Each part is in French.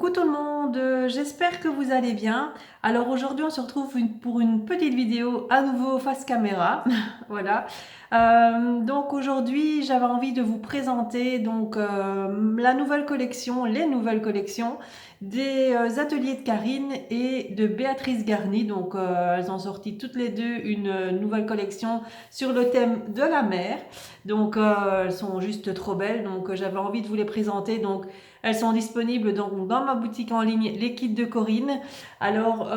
Coucou tout le monde, j'espère que vous allez bien. Alors aujourd'hui on se retrouve pour une petite vidéo à nouveau face caméra. Voilà. Donc aujourd'hui j'avais envie de vous présenter la nouvelle collection, les nouvelles collections des ateliers de Karine et de Béatrice Garny. Donc elles ont sorti toutes les deux une nouvelle collection sur le thème de la mer. Donc elles sont juste trop belles. Donc j'avais envie de vous les présenter. Donc elles sont disponibles dans ma boutique en ligne, les kits de Corinne. Alors,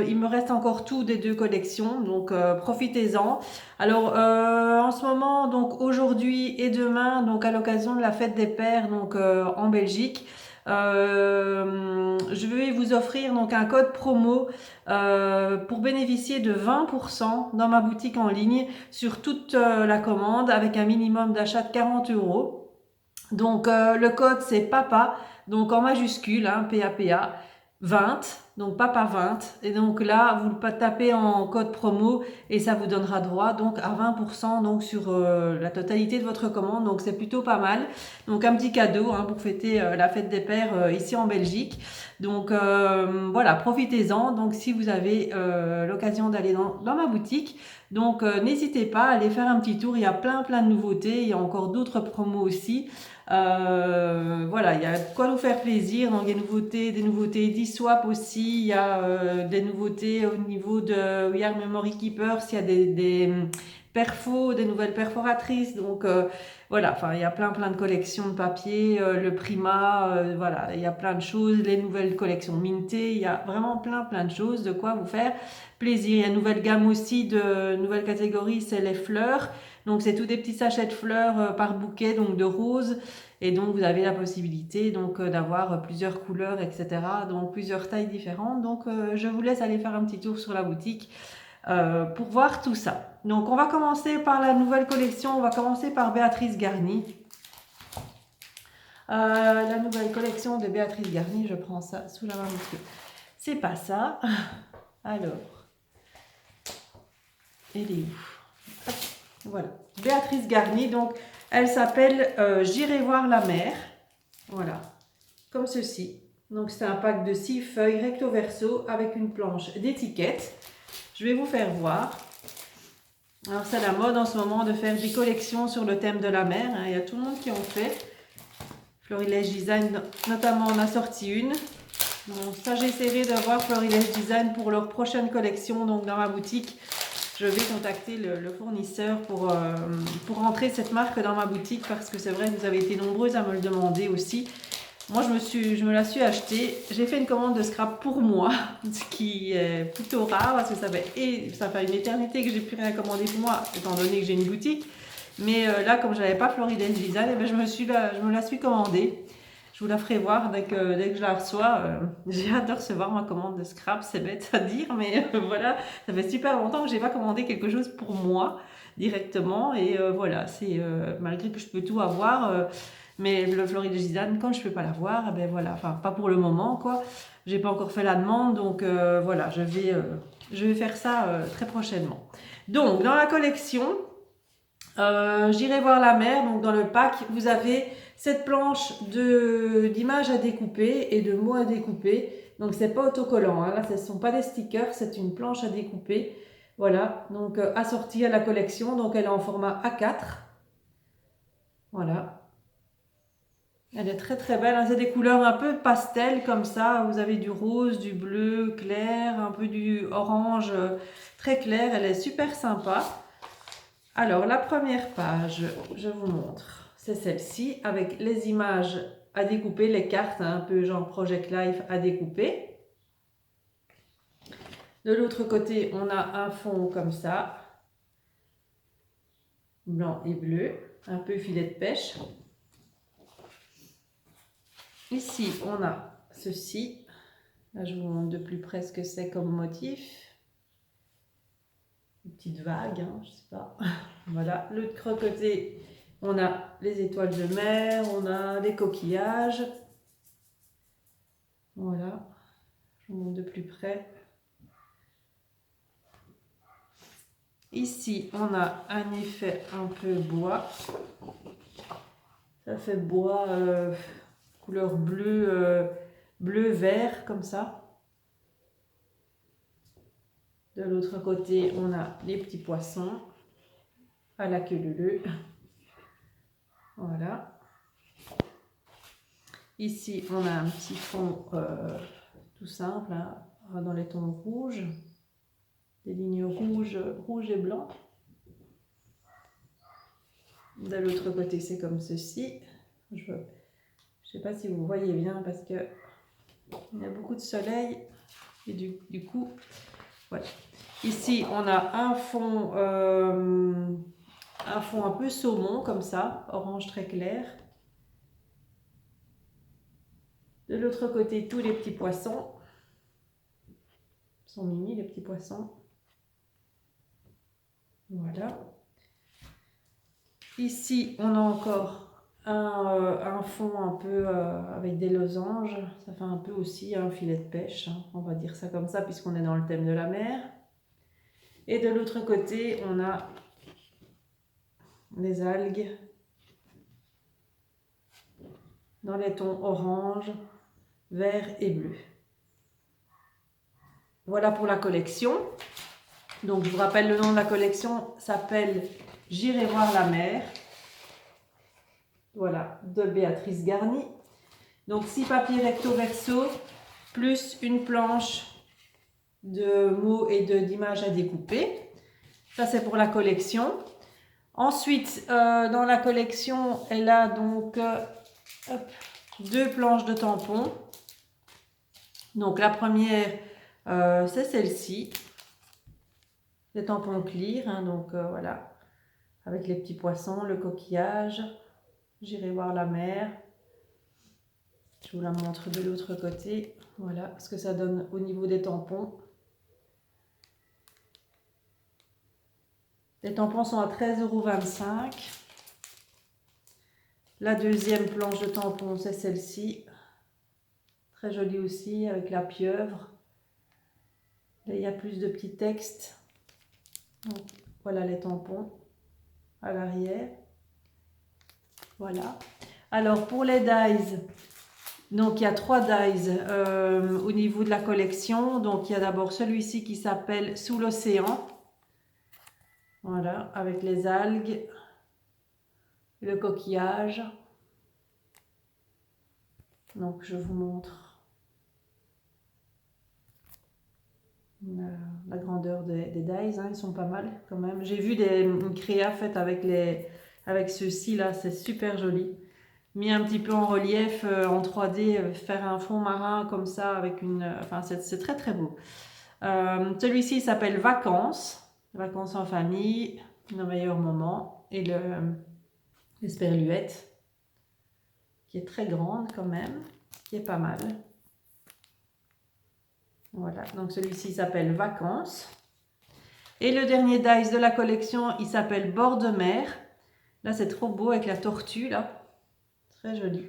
il me reste encore tout des deux collections, donc profitez-en. Alors, en ce moment, donc aujourd'hui et demain, donc à l'occasion de la fête des pères, donc en Belgique, je vais vous offrir donc un code promo pour bénéficier de 20% dans ma boutique en ligne sur toute la commande avec un minimum d'achat de 40 €. Donc le code c'est PAPA, donc en majuscule, hein, PAPA 20, donc PAPA 20. Et donc là, vous le tapez en code promo et ça vous donnera droit donc à 20% donc sur la totalité de votre commande. Donc c'est plutôt pas mal. Donc un petit cadeau hein, pour fêter la fête des pères ici en Belgique. Donc voilà, profitez-en. Donc si vous avez l'occasion d'aller dans ma boutique, donc n'hésitez pas à aller faire un petit tour. Il y a plein de nouveautés. Il y a encore d'autres promos aussi. Voilà, il y a de quoi nous faire plaisir. Donc des nouveautés d'eSwap aussi. Il y a des nouveautés au niveau de We Are Memory Keepers. Il y a des perfos, des nouvelles perforatrices. Donc voilà, enfin il y a plein de collections de papier, le Prima, voilà, il y a plein de choses, les nouvelles collections Minté, il y a vraiment plein de choses de quoi vous faire plaisir. Il y a une nouvelle gamme aussi de nouvelle catégorie, c'est les fleurs. Donc c'est tous des petits sachets de fleurs par bouquet, donc de roses. Et donc vous avez la possibilité donc d'avoir plusieurs couleurs, etc. Donc plusieurs tailles différentes. Donc je vous laisse aller faire un petit tour sur la boutique pour voir tout ça. Donc on va commencer par la nouvelle collection. On va commencer par Béatrice Garny. La nouvelle collection de Béatrice Garny. Je prends ça sous la main parce que c'est pas ça. Alors, elle est où? Hop, voilà. Béatrice Garny. Donc elle s'appelle J'irai voir la mer. Voilà. Comme ceci. Donc c'est un pack de 6 feuilles recto verso avec une planche d'étiquettes. Je vais vous faire voir. Alors c'est la mode en ce moment de faire des collections sur le thème de la mer. Hein. Il y a tout le monde qui en fait. Florilège Design notamment en a sorti une. Bon, ça j'essaierai de voir Florilège Design pour leur prochaine collection donc dans ma boutique. Je vais contacter le fournisseur pour rentrer cette marque dans ma boutique parce que c'est vrai que vous avez été nombreuses à me le demander aussi. Moi, je me la suis achetée. J'ai fait une commande de scrap pour moi, ce qui est plutôt rare parce que ça fait une éternité que j'ai plus rien commandé pour moi, étant donné que j'ai une boutique. Mais là, comme je n'avais pas Floridel Design, eh bien, je me la suis commandée. Je vous la ferai voir dès que je la reçois. J'ai hâte de recevoir ma commande de scrap, c'est bête à dire, mais voilà, ça fait super longtemps que j'ai pas commandé quelque chose pour moi directement. Et voilà, c'est malgré que je peux tout avoir. Mais le Floride Gisane, quand je ne peux pas l'avoir, eh ben voilà, enfin pas pour le moment quoi. J'ai pas encore fait la demande, donc voilà, je vais faire ça très prochainement. Donc dans la collection, j'irai voir la mer. Donc dans le pack, vous avez cette planche d'images à découper et de mots à découper. Donc c'est pas autocollant, hein. Là ce ne sont pas des stickers, c'est une planche à découper. Voilà, donc assortie à la collection. Donc elle est en format A4. Voilà. Elle est très belle, hein. C'est des couleurs un peu pastel comme ça. Vous avez du rose, du bleu clair, un peu du orange très clair. Elle est super sympa. Alors la première page, je vous montre. C'est celle-ci avec les images à découper, les cartes hein, un peu genre Project Life à découper. De l'autre côté, on a un fond comme ça, blanc et bleu, un peu filet de pêche. Ici, on a ceci. Là, je vous montre de plus près ce que c'est comme motif. Une petite vague, hein, je sais pas. Voilà. L'autre côté, on a les étoiles de mer, on a des coquillages. Voilà. Je vous montre de plus près. Ici, on a un effet un peu bois. Ça fait bois couleur bleue bleu vert comme ça. De l'autre côté, on a les petits poissons à la queue leu. Voilà. Ici, on a un petit fond tout simple, hein, dans les tons rouges. Des lignes rouges et blancs. De l'autre côté, c'est comme ceci. Je ne sais pas si vous voyez bien parce que il y a beaucoup de soleil et du coup, voilà. Ici, on a un fond un peu saumon comme ça, orange très clair. De l'autre côté, tous les petits poissons. Ils sont mimi les petits poissons. Voilà. Ici, on a encore un fond un peu avec des losanges. Ça fait un peu aussi un filet de pêche, hein. On va dire ça comme ça puisqu'on est dans le thème de la mer. Et de l'autre côté, on a les algues dans les tons orange, vert et bleu. Voilà pour la collection. Donc je vous rappelle, le nom de la collection s'appelle J'irai voir la mer. Voilà, de Béatrice Garny. Donc 6 papiers recto verso, plus une planche de mots et d'images à découper. Ça c'est pour la collection. Ensuite, dans la collection, elle a donc 2 planches de tampons. Donc la première, c'est celle-ci. Les tampons clear, hein, donc voilà, avec les petits poissons, le coquillage. J'irai voir la mer. Je vous la montre de l'autre côté. Voilà ce que ça donne au niveau des tampons. Les tampons sont à 13,25 €. La deuxième planche de tampons, c'est celle-ci. Très jolie aussi, avec la pieuvre. Là, il y a plus de petits textes. Donc, voilà les tampons à l'arrière. Voilà. Alors, pour les dies, donc il y a 3 dies au niveau de la collection. Donc, il y a d'abord celui-ci qui s'appelle Sous l'océan. Voilà, avec les algues, le coquillage. Donc, je vous montre la grandeur des dies, hein, ils sont pas mal quand même. J'ai vu une créa faite avec ceux-ci là, c'est super joli. Mis un petit peu en relief en 3D, faire un fond marin comme ça avec enfin c'est très très beau. Celui-ci s'appelle Vacances, vacances en famille, nos meilleurs moments, et l'esperluette qui est très grande quand même, qui est pas mal. Voilà, donc celui-ci s'appelle Vacances. Et le dernier dice de la collection, il s'appelle Bord de mer. Là, c'est trop beau avec la tortue, là. Très joli.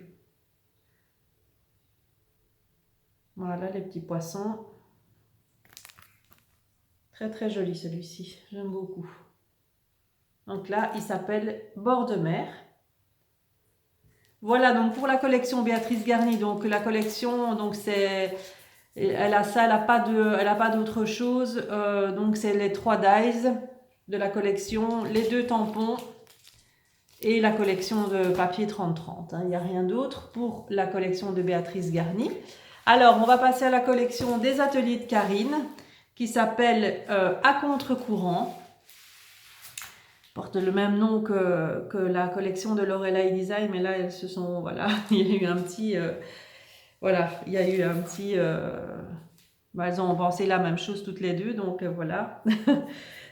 Voilà, les petits poissons. Très, très joli celui-ci. J'aime beaucoup. Donc là, il s'appelle Bord de mer. Voilà, donc pour la collection Béatrice Garny, donc la collection, donc c'est... Elle a ça, elle a pas d'autre chose. Donc c'est les 3 dies de la collection, les 2 tampons et la collection de papier 30-30. Hein. Il n'y a rien d'autre pour la collection de Béatrice Garny. Alors on va passer à la collection des ateliers de Karine qui s'appelle À contre-courant. Porte le même nom que la collection de Lorelai Design, mais là elles se sont, voilà, il y a eu un petit... Voilà, il y a eu un petit... elles ont pensé la même chose toutes les deux, donc voilà.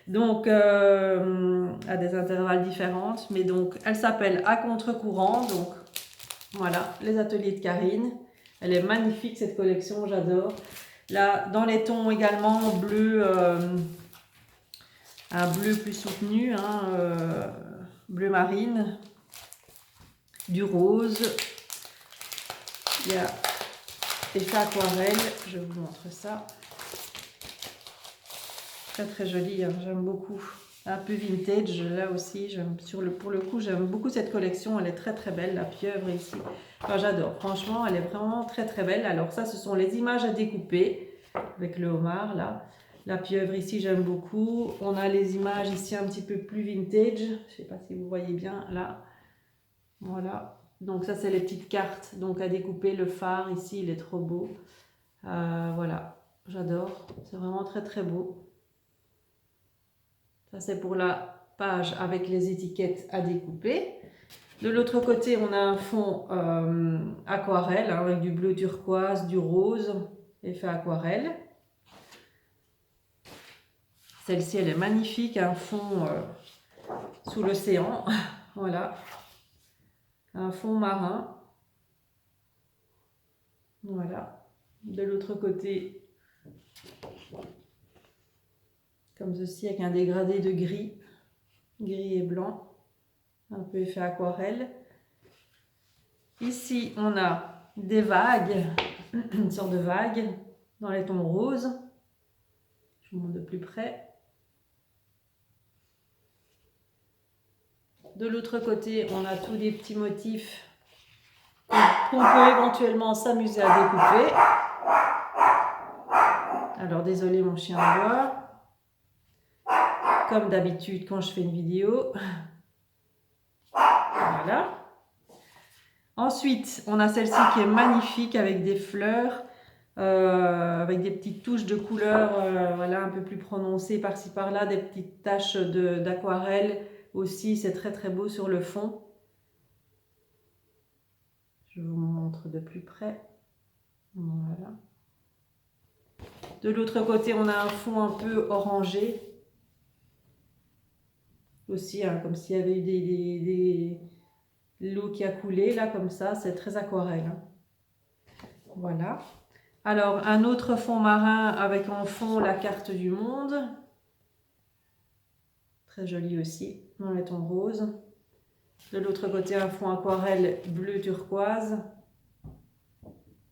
Donc, à des intervalles différents. Mais donc, elle s'appelle À contre-courant. Donc, voilà, les ateliers de Karine. Elle est magnifique, cette collection, j'adore. Là, dans les tons également, bleu, un bleu plus soutenu, hein, bleu marine, du rose. Il y a effet aquarelle, je vous montre ça. Très très joli, hein, j'aime beaucoup. un peu vintage. Là aussi, pour le coup, j'aime beaucoup cette collection. Elle est très très belle, la pieuvre ici. Enfin, j'adore. Franchement, elle est vraiment très très belle. Alors ça, ce sont les images à découper avec le homard là. La pieuvre ici, j'aime beaucoup. On a les images ici un petit peu plus vintage. Je ne sais pas si vous voyez bien là. Voilà. Donc ça, c'est les petites cartes donc à découper. Le phare ici, il est trop beau. Voilà, j'adore. C'est vraiment très très beau. Ça, c'est pour la page avec les étiquettes à découper. De l'autre côté, on a un fond aquarelle hein, avec du bleu turquoise, du rose, effet aquarelle. Celle-ci, elle est magnifique, un fond sous l'océan. Voilà, un fond marin. Voilà. De l'autre côté, comme ceci, avec un dégradé de gris et blanc, un peu effet aquarelle. Ici, on a des vagues, une sorte de vague dans les tons roses. Je vous montre de plus près. De l'autre côté, on a tous des petits motifs qu'on peut éventuellement s'amuser à découper. Alors, désolé, mon chien aboie. Comme d'habitude quand je fais une vidéo. Voilà. Ensuite, on a celle-ci qui est magnifique avec des fleurs, avec des petites touches de couleurs voilà, un peu plus prononcées par-ci par-là, des petites taches d'aquarelle aussi, c'est très très beau sur le fond. Je vous montre de plus près. Voilà. De l'autre côté, on a un fond un peu orangé. Aussi, hein, comme s'il y avait eu l'eau qui a coulé, là, comme ça. C'est très aquarelle. Hein. Voilà. Alors, un autre fond marin avec en fond la carte du monde. Très joli aussi, dans les tons roses. De l'autre côté, un fond aquarelle bleu turquoise.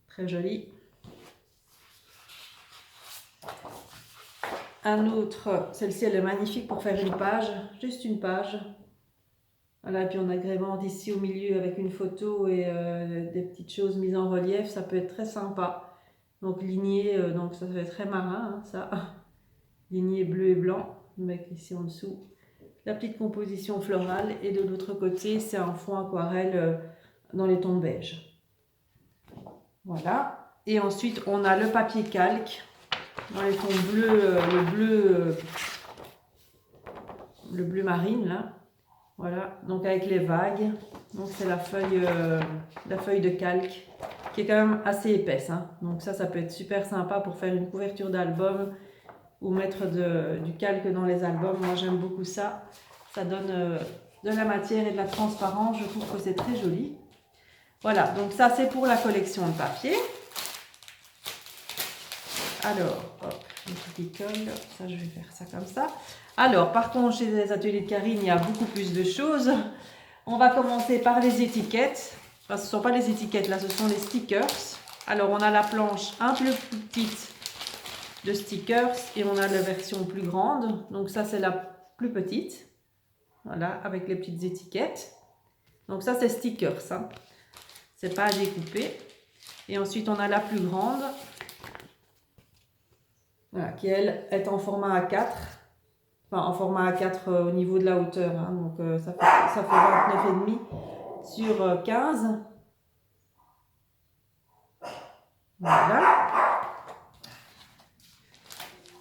Très joli. Un autre, celle-ci elle est magnifique pour faire une page, juste une page. Voilà, et puis on agrémente ici au milieu avec une photo et des petites choses mises en relief, ça peut être très sympa. Donc ligné, donc ça fait très marin, hein, ça. Ligné bleu et blanc, avec ici en dessous la petite composition florale. Et de l'autre côté, c'est un fond aquarelle dans les tons beige. Voilà. Et ensuite, on a le papier calque dans les tons bleus, le bleu marine là. Voilà, donc avec les vagues. Donc c'est la feuille de calque qui est quand même assez épaisse. Hein. Donc ça peut être super sympa pour faire une couverture d'album ou mettre du calque dans les albums. Moi j'aime beaucoup ça. Ça donne de la matière et de la transparence. Je trouve que c'est très joli. Voilà, donc ça c'est pour la collection de papier. Alors, hop, une petite colle, ça je vais faire ça comme ça. Alors, par contre, chez les ateliers de Karine, il y a beaucoup plus de choses. On va commencer par les étiquettes. Enfin, ce ne sont pas les étiquettes, là, ce sont les stickers. Alors, on a la planche un peu plus petite de stickers et on a la version plus grande. Donc ça, c'est la plus petite. Voilà, avec les petites étiquettes. Donc ça, c'est stickers. Hein. C'est pas à découper. Et ensuite, on a la plus grande. Voilà, qui elle est en format A4, enfin en format A4 au niveau de la hauteur, hein, donc ça fait 29,5 sur 15. Voilà.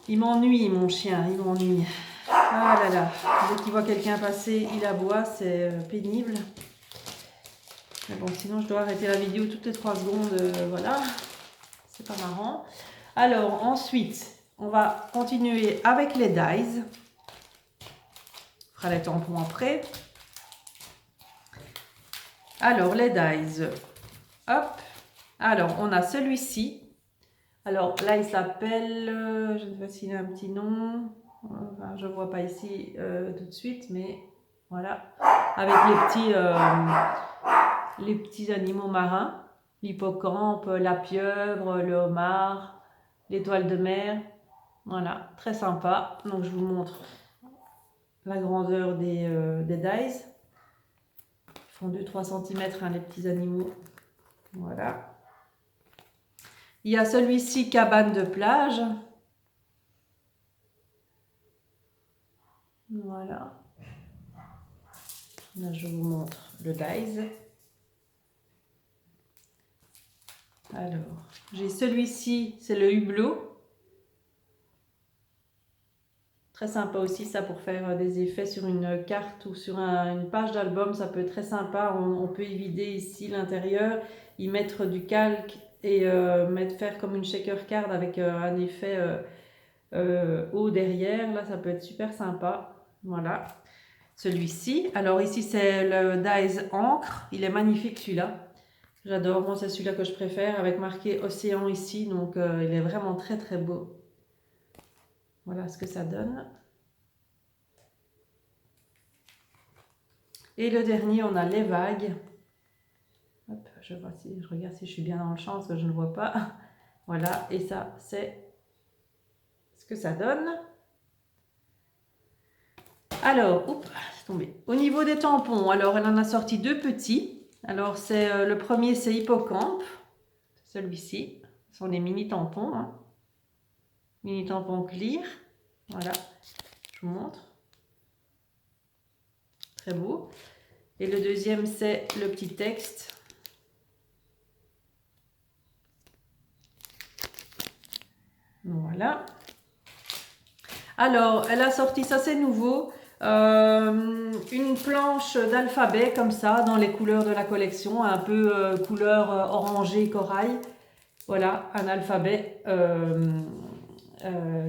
Il m'ennuie mon chien, il m'ennuie. Ah là là, dès qu'il voit quelqu'un passer, il aboie, c'est pénible. Mais bon, sinon je dois arrêter la vidéo toutes les 3 secondes, voilà, c'est pas marrant. Alors ensuite, on va continuer avec les dies. On fera les tampons après. Alors, les dies. Hop. Alors, on a celui-ci. Alors, là, il s'appelle... je ne sais pas s'il a un petit nom. Enfin, je ne vois pas ici tout de suite, mais voilà. Avec les petits animaux marins. L'hippocampe, la pieuvre, le homard, l'étoile de mer. Voilà, très sympa. Donc, je vous montre la grandeur des dies. Ils font 2-3 cm hein, les petits animaux. Voilà. Il y a celui-ci, cabane de plage. Voilà. Là, je vous montre le dies. Alors, j'ai celui-ci, c'est le hublot. Très sympa aussi ça pour faire des effets sur une carte ou sur une page d'album, ça peut être très sympa. On peut y vider ici l'intérieur, y mettre du calque et faire comme une shaker card avec un effet haut derrière. Là, ça peut être super sympa. Voilà. Celui-ci. Alors ici, c'est le dies encre. Il est magnifique celui-là. J'adore. Moi, c'est celui-là que je préfère avec marqué océan ici. Donc, il est vraiment très très beau. Voilà ce que ça donne. Et le dernier, on a les vagues. Hop, je regarde si je suis bien dans le champ parce que je ne vois pas. Voilà, et ça, c'est ce que ça donne. Alors, oups, c'est tombé. Au niveau des tampons, alors elle en a sorti 2 petits. Alors, le premier, c'est Hippocampe. Celui-ci. Ce sont des mini tampons. Hein. Mini tampons clear. Voilà, je vous montre. Très beau. Et le deuxième, c'est le petit texte. Voilà. Alors, elle a sorti, ça c'est nouveau, une planche d'alphabet comme ça, dans les couleurs de la collection, un peu couleur orangée corail. Voilà, un alphabet, je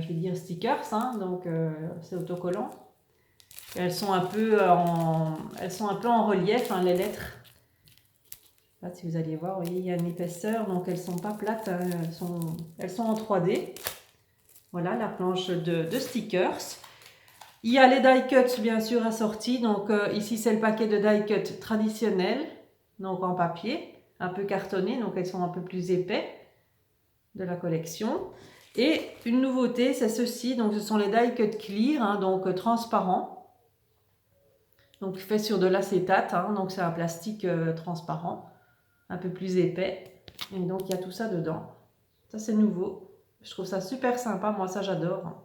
vais dire stickers, hein, donc c'est autocollant. Elles sont un peu en relief, hein, les lettres. Là, si vous allez voir, vous voyez, il y a une épaisseur, donc elles ne sont pas plates, hein, elles sont en 3D. Voilà la planche de stickers. Il y a les die cuts bien sûr assortis. Donc ici c'est le paquet de die cuts traditionnels, donc en papier, un peu cartonné, donc elles sont un peu plus épais de la collection. Et une nouveauté, c'est ceci, donc ce sont les die cuts clear, hein, donc transparents. Donc fait sur de l'acétate, hein, donc c'est un plastique transparent, un peu plus épais. Et donc il y a tout ça dedans. Ça c'est nouveau. Je trouve ça super sympa, moi ça j'adore.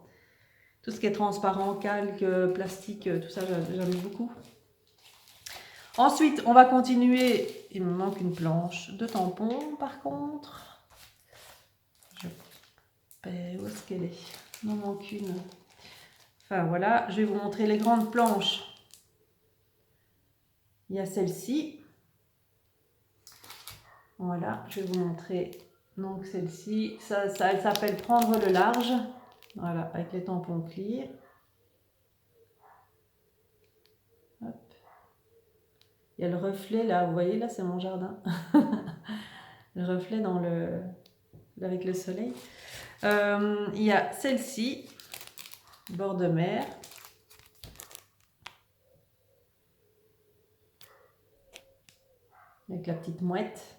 Tout ce qui est transparent, calque, plastique, tout ça j'aime beaucoup. Ensuite, on va continuer. Il me manque une planche de tampons par contre. Où est-ce qu'elle est? Il m'en manque une. Enfin voilà, je vais vous montrer les grandes planches. Il y a celle-ci. Voilà, je vais vous montrer. Donc celle-ci, ça elle s'appelle Prendre le large. Voilà, avec les tampons clear. Hop. Il y a le reflet là, vous voyez là, c'est mon jardin. Le reflet avec le soleil. Il y a celle-ci, bord de mer. Avec la petite mouette.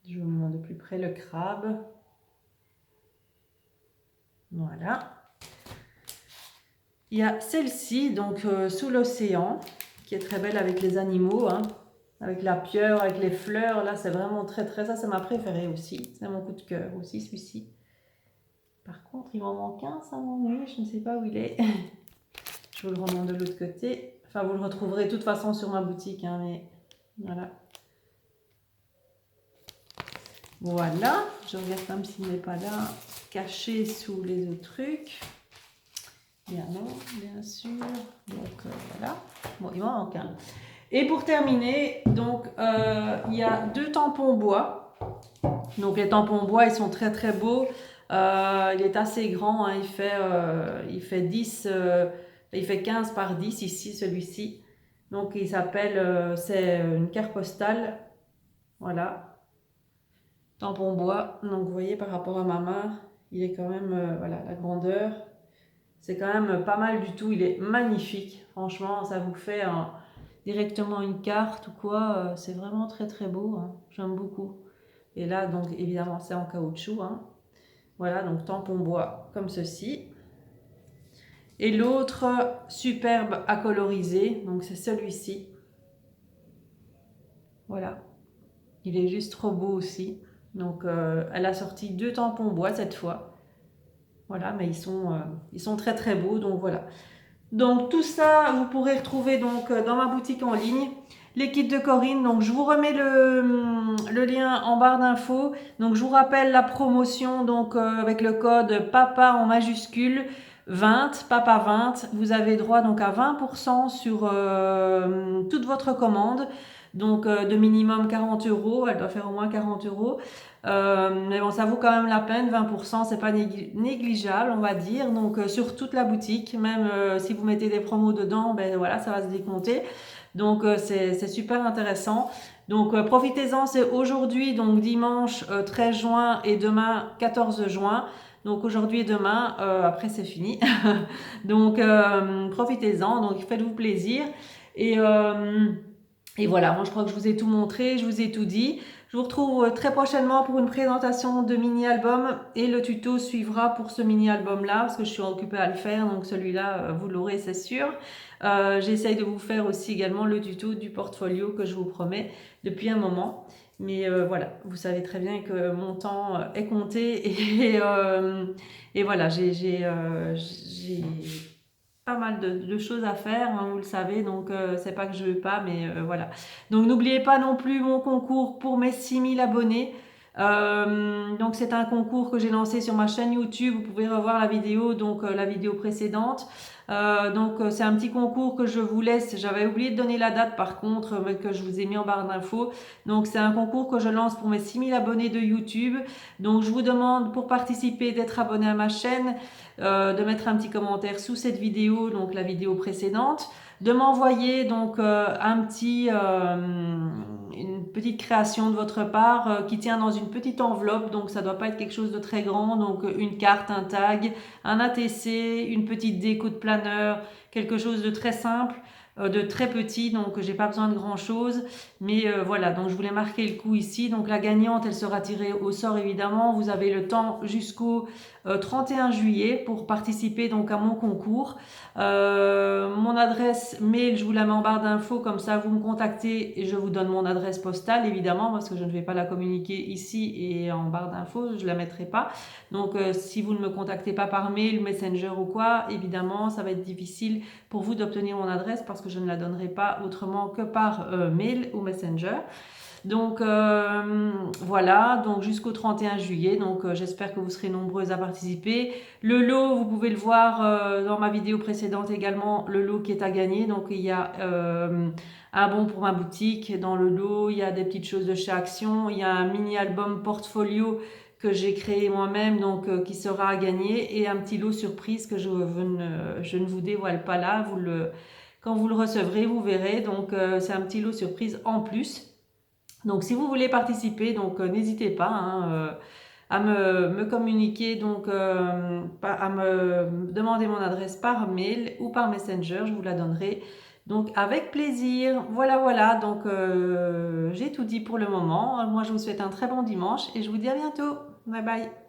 Je vous montre de plus près le crabe. Voilà. Il y a celle-ci, donc sous l'océan, qui est très belle avec les animaux, hein, avec la pieuvre, avec les fleurs. Là, c'est vraiment très très... Ça, c'est ma préférée aussi. C'est mon coup de cœur aussi, celui-ci. Par contre, il m'en manque un, ça m'ennuie. Je ne sais pas où il est. Je vous le remonte de l'autre côté. Enfin, vous le retrouverez de toute façon sur ma boutique, hein, mais voilà. Voilà, je regarde même s'il n'est pas là, caché sous les autres trucs. Bien non, bien sûr. Donc voilà. Bon, il m'en manque un. Et pour terminer, donc il y a 2 tampons bois. Donc les tampons bois, ils sont très très beaux. Il est assez grand, hein, il fait 10, il fait 15 par 10 ici, celui-ci. Donc il s'appelle, c'est une carte postale. Voilà. Tampon bois, donc vous voyez par rapport à ma main, il est quand même, voilà, la grandeur, c'est quand même pas mal du tout, il est magnifique, franchement, ça vous fait directement une carte ou quoi, c'est vraiment très très beau, hein. J'aime beaucoup. Et là, donc évidemment, c'est en caoutchouc, hein. Voilà, donc tampon bois comme ceci. Et l'autre superbe à coloriser, donc c'est celui-ci. Voilà, il est juste trop beau aussi. Donc elle a sorti 2 tampons bois cette fois. Voilà, mais ils sont très très beaux, donc voilà. Donc tout ça, vous pourrez retrouver donc dans ma boutique en ligne. Les kits de Corinne, donc je vous remets le lien en barre d'infos. Donc je vous rappelle la promotion donc avec le code PAPA en majuscule 20, PAPA 20. Vous avez droit donc à 20% sur toute votre commande. Donc de minimum 40 €, elle doit faire au moins 40 €. Mais bon, ça vaut quand même la peine, 20%, c'est pas négligeable, on va dire. Donc sur toute la boutique, même si vous mettez des promos dedans, ben voilà, ça va se décompter. Donc c'est super intéressant. Donc profitez-en, c'est aujourd'hui, donc dimanche 13 juin et demain 14 juin. Donc aujourd'hui et demain, après c'est fini. Donc profitez-en, donc faites-vous plaisir. Et, et voilà, moi je crois que je vous ai tout montré, je vous ai tout dit. Je vous retrouve très prochainement pour une présentation de mini-album et le tuto suivra pour ce mini-album-là parce que je suis occupée à le faire, donc celui-là, vous l'aurez, c'est sûr. J'essaye de vous faire aussi également le tuto du portfolio que je vous promets depuis un moment. Mais voilà, vous savez très bien que mon temps est compté et voilà, j'ai pas mal de choses à faire, hein, vous le savez, donc c'est pas que je veux pas, mais voilà. Donc n'oubliez pas non plus mon concours pour mes 6000 abonnés. Donc c'est un concours que j'ai lancé sur ma chaîne YouTube, vous pouvez revoir la vidéo, donc la vidéo précédente. Donc c'est un petit concours que je vous laisse, j'avais oublié de donner la date par contre, mais que je vous ai mis en barre d'infos. Donc c'est un concours que je lance pour mes 6000 abonnés de YouTube. Donc je vous demande pour participer d'être abonné à ma chaîne, de mettre un petit commentaire sous cette vidéo, donc la vidéo précédente, de m'envoyer donc une petite création de votre part qui tient dans une petite enveloppe, donc ça doit pas être quelque chose de très grand, donc une carte, un tag, un ATC, une petite déco de planeur, quelque chose de très simple, de très petit, donc j'ai pas besoin de grand chose, mais voilà, donc je voulais marquer le coup ici. Donc la gagnante, elle sera tirée au sort évidemment. Vous avez le temps jusqu'au 31 juillet pour participer donc à mon concours. Mon adresse mail, je vous la mets en barre d'infos, comme ça vous me contactez et je vous donne mon adresse postale évidemment parce que je ne vais pas la communiquer ici et en barre d'infos, je la mettrai pas. Donc si vous ne me contactez pas par mail, messenger ou quoi, évidemment ça va être difficile pour vous d'obtenir mon adresse parce que je ne la donnerai pas autrement que par mail ou messenger. Donc voilà, donc jusqu'au 31 juillet, donc j'espère que vous serez nombreuses à participer. Le lot, vous pouvez le voir dans ma vidéo précédente également, le lot qui est à gagner. Donc il y a un bon pour ma boutique dans le lot, il y a des petites choses de chez Action, il y a un mini-album portfolio que j'ai créé moi-même, donc qui sera à gagner, et un petit lot surprise que je ne vous dévoile pas là. Quand vous le recevrez, vous verrez. Donc c'est un petit lot surprise en plus. Donc si vous voulez participer, donc n'hésitez pas hein, à me communiquer, donc à me demander mon adresse par mail ou par Messenger, je vous la donnerai. Donc avec plaisir. Voilà, voilà, donc j'ai tout dit pour le moment. Moi je vous souhaite un très bon dimanche et je vous dis à bientôt. Bye bye.